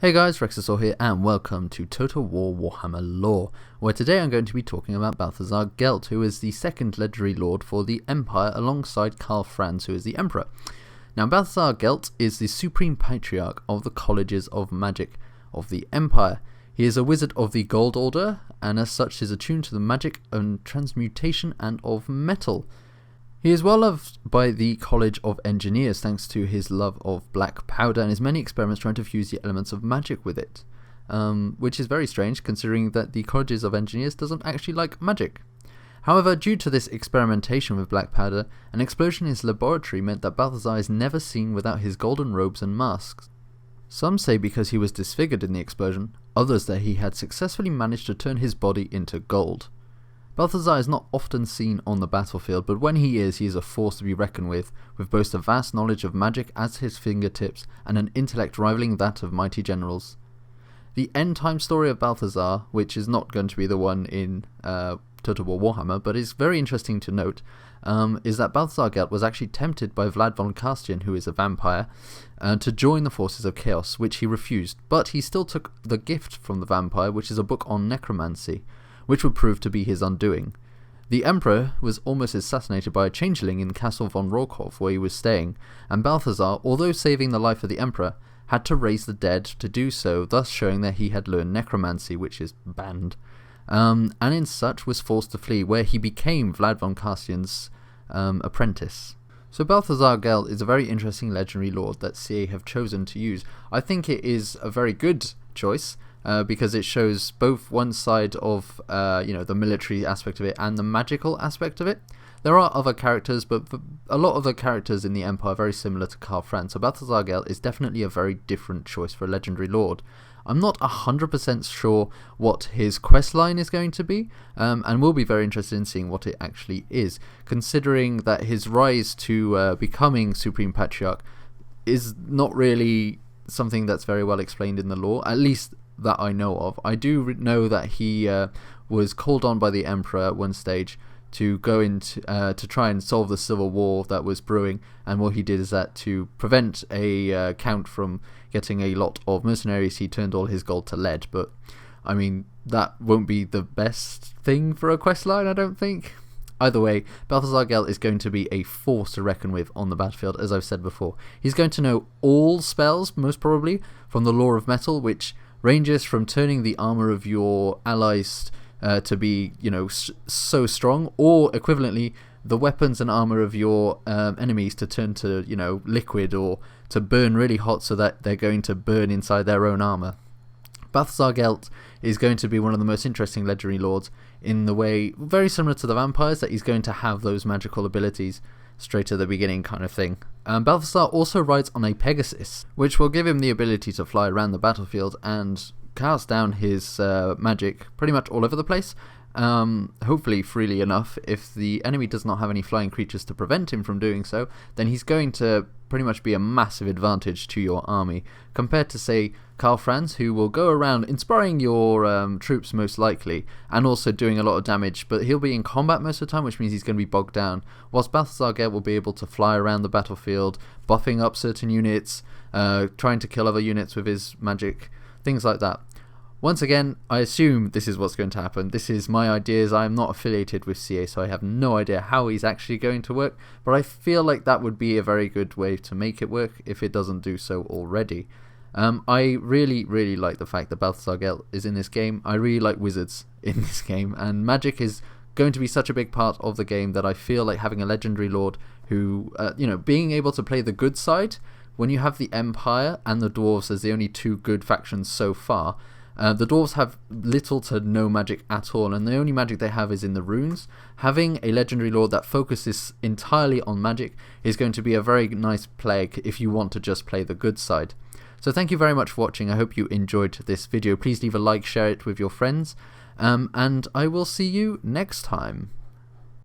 Hey guys, Rexasaur here and welcome to Total War Warhammer Lore, where today I'm going to be talking about Balthasar Gelt, who is the second legendary lord for the Empire alongside Karl Franz, who is the Emperor. Now Balthasar Gelt is the Supreme Patriarch of the Colleges of Magic of the Empire. He is a wizard of the Gold Order and as such is attuned to the magic and transmutation and of metal. He is well loved by the College of Engineers thanks to his love of black powder and his many experiments trying to fuse the elements of magic with it, which is very strange considering that the Colleges of Engineers doesn't actually like magic. However, due to this experimentation with black powder, an explosion in his laboratory meant that Balthasar is never seen without his golden robes and masks. Some say because he was disfigured in the explosion, others that he had successfully managed to turn his body into gold. Balthasar is not often seen on the battlefield, but when he is a force to be reckoned with both a vast knowledge of magic at his fingertips and an intellect rivaling that of mighty generals. The end-time story of Balthasar, which is not going to be the one in Total War Warhammer, but is very interesting to note, is that Balthasar Gelt was actually tempted by Vlad von Carstian, who is a vampire, to join the forces of Chaos, which he refused, but he still took the gift from the vampire, which is a book on necromancy, which would prove to be his undoing. The Emperor was almost assassinated by a changeling in Castle von Rohrkopf where he was staying, and Balthasar, although saving the life of the Emperor, had to raise the dead to do so, thus showing that he had learned necromancy, which is banned, and in such was forced to flee, where he became Vlad von Carstian's apprentice. So Balthasar Gelt is a very interesting legendary lord that CA have chosen to use. I think it is a very good choice, because it shows both one side of the military aspect of it and the magical aspect of it. There are other characters, but a lot of the characters in the Empire are very similar to Karl Franz, so Balthasar Gelt is definitely a very different choice for a legendary lord. I'm not 100% sure what his quest line is going to be, and we'll be very interested in seeing what it actually is, considering that his rise to becoming Supreme Patriarch is not really something that's very well explained in the lore, at least that I know of. I do know that he was called on by the Emperor at one stage to go into to try and solve the civil war that was brewing, and what he did is that to prevent a count from getting a lot of mercenaries, he turned all his gold to lead. But I mean, that won't be the best thing for a quest line, I don't think. Either way, Balthasar Gelt is going to be a force to reckon with on the battlefield, as I've said before. He's going to know all spells, most probably, from the Law of Metal, which ranges from turning the armor of your allies to be, so strong, or equivalently, the weapons and armor of your enemies to turn to, liquid or to burn really hot so that they're going to burn inside their own armor. Balthasar Gelt is going to be one of the most interesting legendary lords in the way, very similar to the vampires, that he's going to have those magical abilities straight at the beginning kind of thing. Balthasar also rides on a Pegasus, which will give him the ability to fly around the battlefield and cast down his magic pretty much all over the place, hopefully freely enough. If the enemy does not have any flying creatures to prevent him from doing so, then he's going to pretty much be a massive advantage to your army, compared to, say, Karl Franz, who will go around inspiring your troops most likely, and also doing a lot of damage, but he'll be in combat most of the time, which means he's going to be bogged down, whilst Balthasar Gelt will be able to fly around the battlefield, buffing up certain units, trying to kill other units with his magic, things like that. Once again, I assume this is what's going to happen. This is my ideas. I am not affiliated with CA, so I have no idea how he's actually going to work, but I feel like that would be a very good way to make it work if it doesn't do so already. I really, really like the fact that Balthasar Gelt is in this game. I really like wizards in this game, and magic is going to be such a big part of the game that I feel like having a legendary lord who, being able to play the good side, when you have the Empire and the Dwarves as the only two good factions so far. The Dwarves have little to no magic at all, and the only magic they have is in the runes. Having a legendary lord that focuses entirely on magic is going to be a very nice play if you want to just play the good side. So thank you very much for watching. I hope you enjoyed this video. Please leave a like, share it with your friends, and I will see you next time.